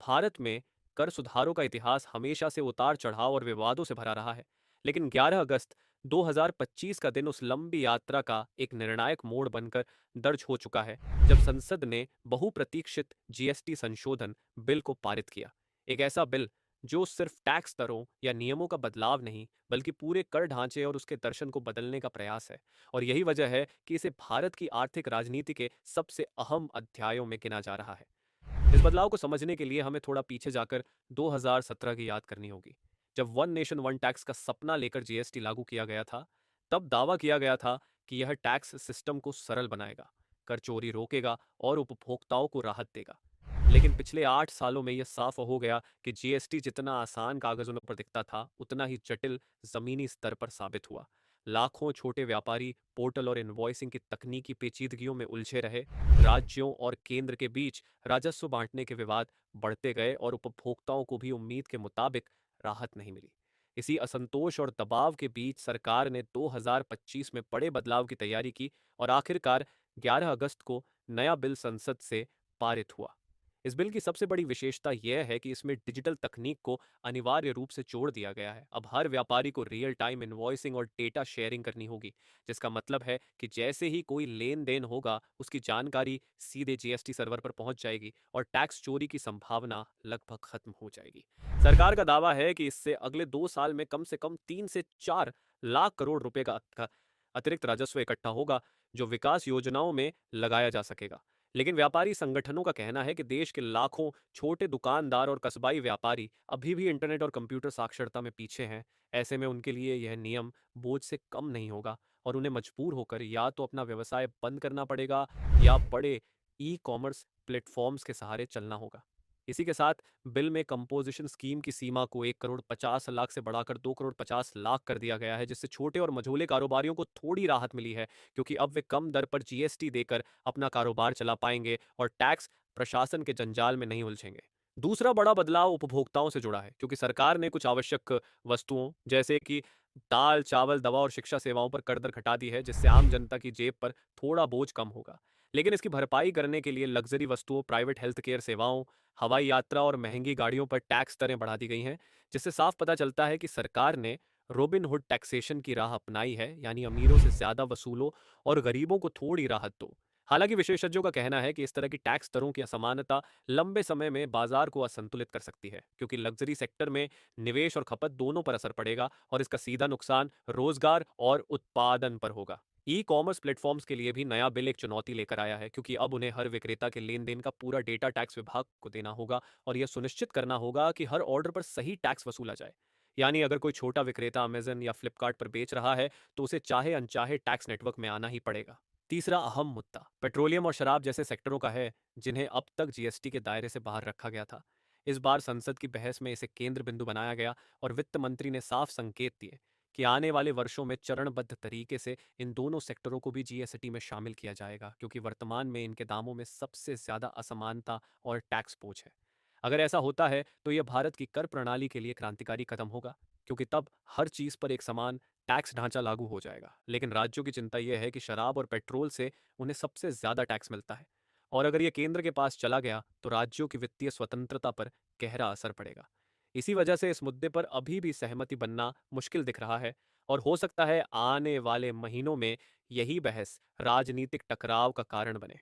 भारत में कर सुधारों का इतिहास हमेशा से उतार चढ़ाव और विवादों से भरा रहा है। लेकिन 11 अगस्त 2025 का दिन उस लंबी यात्रा का एक निर्णायक मोड़ बनकर दर्ज हो चुका है, जब संसद ने बहुप्रतीक्षित जीएसटी संशोधन बिल को पारित किया। एक ऐसा बिल जो सिर्फ टैक्स दरों या नियमों का बदलाव नहीं, बल्कि पूरे कर ढांचे और उसके दर्शन को बदलने का प्रयास है। और यही वजह है कि इसे भारत की आर्थिक राजनीति के सबसे अहम अध्यायों में गिना जा रहा है। इस बदलाव को समझने के लिए हमें थोड़ा पीछे जाकर 2017 की याद करनी होगी, जब वन नेशन वन टैक्स का सपना लेकर जीएसटी लागू किया गया था। तब दावा किया गया था कि यह टैक्स सिस्टम को सरल बनाएगा, कर चोरी रोकेगा और उपभोक्ताओं को राहत देगा। लेकिन पिछले 8 सालों में यह साफ हो गया कि जीएसटी जितना आसान कागजों पर दिखता था, उतना ही जटिल जमीनी स्तर पर साबित हुआ। लाखों छोटे व्यापारी पोर्टल और इनवॉइसिंग की तकनीकी पेचीदगियों में उलझे रहे। राज्यों और केंद्र के बीच राजस्व बांटने के विवाद बढ़ते गए और उपभोक्ताओं को भी उम्मीद के मुताबिक राहत नहीं मिली। इसी असंतोष और दबाव के बीच सरकार ने 2025 में बड़े बदलाव की तैयारी की और आखिरकार 11 अगस्त को नया बिल संसद से पारित हुआ। इस बिल की सबसे बड़ी विशेषता यह है कि इसमें डिजिटल तकनीक को अनिवार्य रूप से जोड़ दिया गया है। अब हर व्यापारी को रियल टाइम इनवॉइसिंग और डेटा शेयरिंग करनी होगी, जिसका मतलब है कि जैसे ही कोई लेन देन होगा, उसकी जानकारी सीधे जीएसटी सर्वर पर पहुंच जाएगी और टैक्स चोरी की संभावना लगभग खत्म हो जाएगी। सरकार का दावा है कि इससे अगले 2 साल में कम से कम 3 से 4 लाख करोड़ रुपए का अतिरिक्त राजस्व इकट्ठा होगा, जो विकास योजनाओं में लगाया जा सकेगा। लेकिन व्यापारी संगठनों का कहना है कि देश के लाखों छोटे दुकानदार और कस्बाई व्यापारी अभी भी इंटरनेट और कंप्यूटर साक्षरता में पीछे हैं। ऐसे में उनके लिए यह नियम बोझ से कम नहीं होगा और उन्हें मजबूर होकर या तो अपना व्यवसाय बंद करना पड़ेगा या बड़े ई कॉमर्स प्लेटफॉर्म्स के सहारे चलना होगा। इसी के साथ बिल में कंपोजिशन स्कीम की सीमा को 1 करोड़ 50 लाख से बढ़ाकर 2 करोड़ 50 लाख कर दिया गया है, जिससे छोटे और मझोले कारोबारियों को थोड़ी राहत मिली है, क्योंकि अब वे कम दर पर जीएसटी देकर अपना कारोबार चला पाएंगे और टैक्स प्रशासन के जंजाल में नहीं उलझेंगे। दूसरा बड़ा बदलाव उपभोक्ताओं से जुड़ा है, क्योंकि सरकार ने कुछ आवश्यक वस्तुओं जैसे कि दाल, चावल, दवा और शिक्षा सेवाओं पर कर दर घटा दी है, जिससे आम जनता की जेब पर थोड़ा बोझ कम होगा। लेकिन इसकी भरपाई करने के लिए लग्जरी वस्तुओं, प्राइवेट हेल्थ केयर सेवाओं, हवाई यात्रा और महंगी गाड़ियों पर टैक्स दरें बढ़ा दी गई हैं, जिससे साफ पता चलता है कि सरकार ने रॉबिन हुड टैक्सेशन की राह अपनाई है, यानी अमीरों से ज्यादा वसूलो और गरीबों को थोड़ी राहत दो। हालांकि विशेषज्ञों का कहना है कि इस तरह की टैक्स दरों की असमानता लंबे समय में बाजार को असंतुलित कर सकती है, क्योंकि लग्जरी सेक्टर में निवेश और खपत दोनों पर असर पड़ेगा और इसका सीधा नुकसान रोजगार और उत्पादन पर होगा। ई कॉमर्स प्लेटफॉर्म्स के लिए भी नया बिल एक चुनौती लेकर आया है, क्योंकि अब उन्हें हर विक्रेता के लेन देन का पूरा डेटा टैक्स विभाग को देना होगा और यह सुनिश्चित करना होगा कि हर ऑर्डर पर सही टैक्स वसूला जाए। यानी अगर कोई छोटा विक्रेता अमेजन या फ्लिपकार्ट पर बेच रहा है, तो उसे चाहे अनचाहे टैक्स नेटवर्क में आना ही पड़ेगा। तीसरा अहम मुद्दा पेट्रोलियम और शराब जैसे सेक्टरों का है, जिन्हें अब तक जीएसटी के दायरे से बाहर रखा गया था। इस बार संसद की बहस में इसे केंद्र बिंदु बनाया गया और वित्त मंत्री ने साफ संकेत दिए कि आने वाले वर्षों में चरणबद्ध तरीके से इन दोनों सेक्टरों को भी जीएसटी में शामिल किया जाएगा, क्योंकि वर्तमान में इनके दामों में सबसे ज्यादा असमानता और टैक्स बोझ है। अगर ऐसा होता है तो यह भारत की कर प्रणाली के लिए क्रांतिकारी कदम होगा, क्योंकि तब हर चीज पर एक समान टैक्स ढांचा लागू हो जाएगा। लेकिन राज्यों की चिंता यह है कि शराब और पेट्रोल से उन्हें सबसे ज्यादा टैक्स मिलता है, और अगर यह केंद्र के पास चला गया तो राज्यों की वित्तीय स्वतंत्रता पर गहरा असर पड़ेगा। इसी वजह से इस मुद्दे पर अभी भी सहमति बनना मुश्किल दिख रहा है, और हो सकता है आने वाले महीनों में यही बहस राजनीतिक टकराव का कारण बने।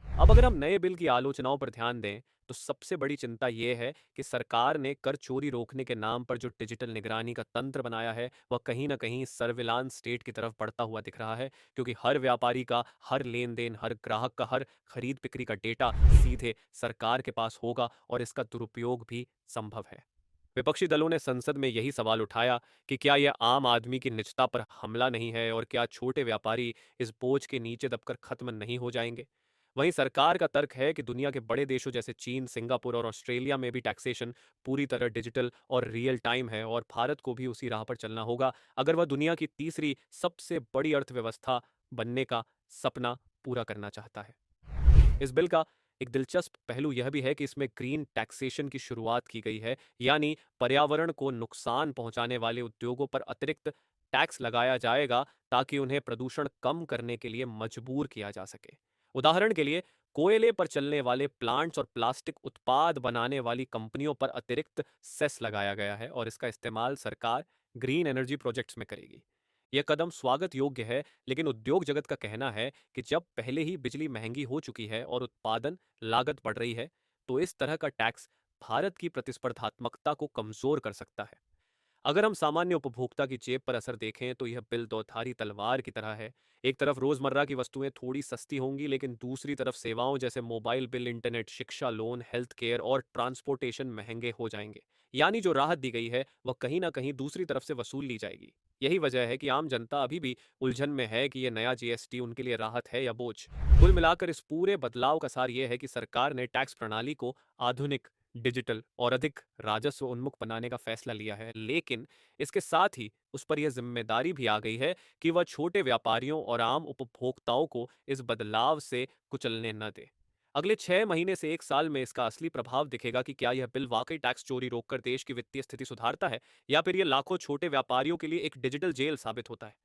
अब अगर हम नए बिल की आलोचनाओं पर ध्यान दें, तो सबसे बड़ी चिंता यह है कि सरकार ने कर चोरी रोकने के नाम पर जो डिजिटल निगरानी का तंत्र बनाया है, वह कहीं ना कहीं सर्विलांस स्टेट की तरफ बढ़ता हुआ दिख रहा है, क्योंकि हर व्यापारी का हर लेन देन, हर ग्राहक का हर खरीद बिक्री का डेटा सीधे सरकार के पास होगा और इसका दुरुपयोग भी संभव है। विपक्षी दलों ने संसद में यही सवाल उठाया कि क्या यह आम आदमी की निजता पर हमला नहीं है, और क्या छोटे व्यापारी इस बोझ के नीचे दबकर खत्म नहीं हो जाएंगे। वहीं सरकार का तर्क है कि दुनिया के बड़े देशों जैसे चीन, सिंगापुर और ऑस्ट्रेलिया में भी टैक्सेशन पूरी तरह डिजिटल और रियल टाइम है, और भारत को भी उसी राह पर चलना होगा अगर वह दुनिया की तीसरी सबसे बड़ी अर्थव्यवस्था बनने का सपना पूरा करना चाहता है। इस बिल का एक दिलचस्प पहलू यह भी है कि इसमें ग्रीन टैक्सेशन की शुरुआत की गई है, यानी पर्यावरण को नुकसान पहुंचाने वाले उद्योगों पर अतिरिक्त टैक्स लगाया जाएगा, ताकि उन्हें प्रदूषण कम करने के लिए मजबूर किया जा सके। उदाहरण के लिए, कोयले पर चलने वाले प्लांट्स और प्लास्टिक उत्पाद बनाने वाली कंपनियों पर अतिरिक्त सेस लगाया गया है और इसका इस्तेमाल सरकार ग्रीन एनर्जी प्रोजेक्ट्स में करेगी। यह कदम स्वागत योग्य है, लेकिन उद्योग जगत का कहना है कि जब पहले ही बिजली महंगी हो चुकी है और उत्पादन लागत बढ़ रही है, तो इस तरह का टैक्स भारत की प्रतिस्पर्धात्मकता को कमजोर कर सकता है। अगर हम सामान्य उपभोक्ता की जेब पर असर देखें तो यह बिल दौधारी तलवार की तरह है। एक तरफ रोजमर्रा की वस्तुएं थोड़ी सस्ती होंगी, लेकिन दूसरी तरफ सेवाओं जैसे मोबाइल बिल, इंटरनेट, शिक्षा, लोन, हेल्थ केयर और ट्रांसपोर्टेशन महंगे हो जाएंगे। यानी जो राहत दी गई है वह कहीं ना कहीं दूसरी तरफ से वसूल ली जाएगी। यही वजह है कि आम जनता अभी भी उलझन में है कि यह नया जीएसटी उनके लिए राहत है या बोझ। कुल मिलाकर इस पूरे बदलाव का सार यह है कि सरकार ने टैक्स प्रणाली को आधुनिक, डिजिटल और अधिक राजस्व उन्मुख बनाने का फैसला लिया है, लेकिन इसके साथ ही उस पर यह जिम्मेदारी भी आ गई है कि वह छोटे व्यापारियों और आम उपभोक्ताओं को इस बदलाव से कुचलने न दे। अगले 6 महीने से 1 साल में इसका असली प्रभाव दिखेगा कि क्या यह बिल वाकई टैक्स चोरी रोककर देश की वित्तीय स्थिति सुधारता है, या फिर यह लाखों छोटे व्यापारियों के लिए एक डिजिटल जेल साबित होता है।